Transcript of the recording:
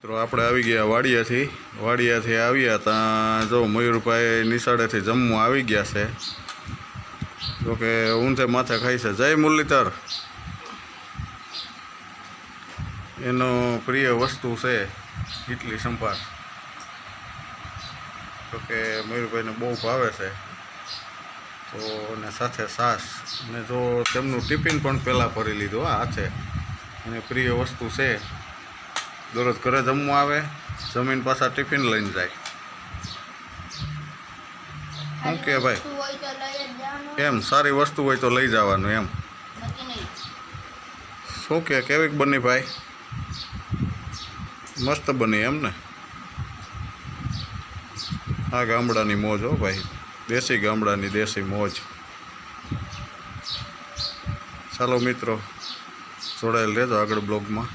મિત્રો આપણે આવી ગયા વાડિયાથી આવ્યા ત્યાં જો મયુરભાઈ નિશાળેથી જમવા આવી ગયા છે. જો કે ઊંધે માથે ખાઈ છે. જય મુરલીધર. એનો પ્રિય વસ્તુ છે ઇડલી સંભાર. જો કે મયુરભાઈને બહુ ભાવે છે. તો અને સાથે છાશ અને જો તેમનું ટિફિન પણ પહેલાં ભરી લીધું. આ છે અને પ્રિય વસ્તુ છે. દરરોજ ઘરે જમવા આવે, જમીન પાછા ટિફિન લઈને જાય. શું કે ભાઈ? એમ સારી વસ્તુ હોય તો લઈ જવાનું એમ. શું કે કેવીક બની ભાઈ? મસ્ત બની એમ ને? આ ગામડાની મોજ હો ભાઈ, દેશી ગામડાની દેશી મોજ. ચાલો મિત્રો, જોડાયેલ રહેજો આગળ બ્લોગમાં.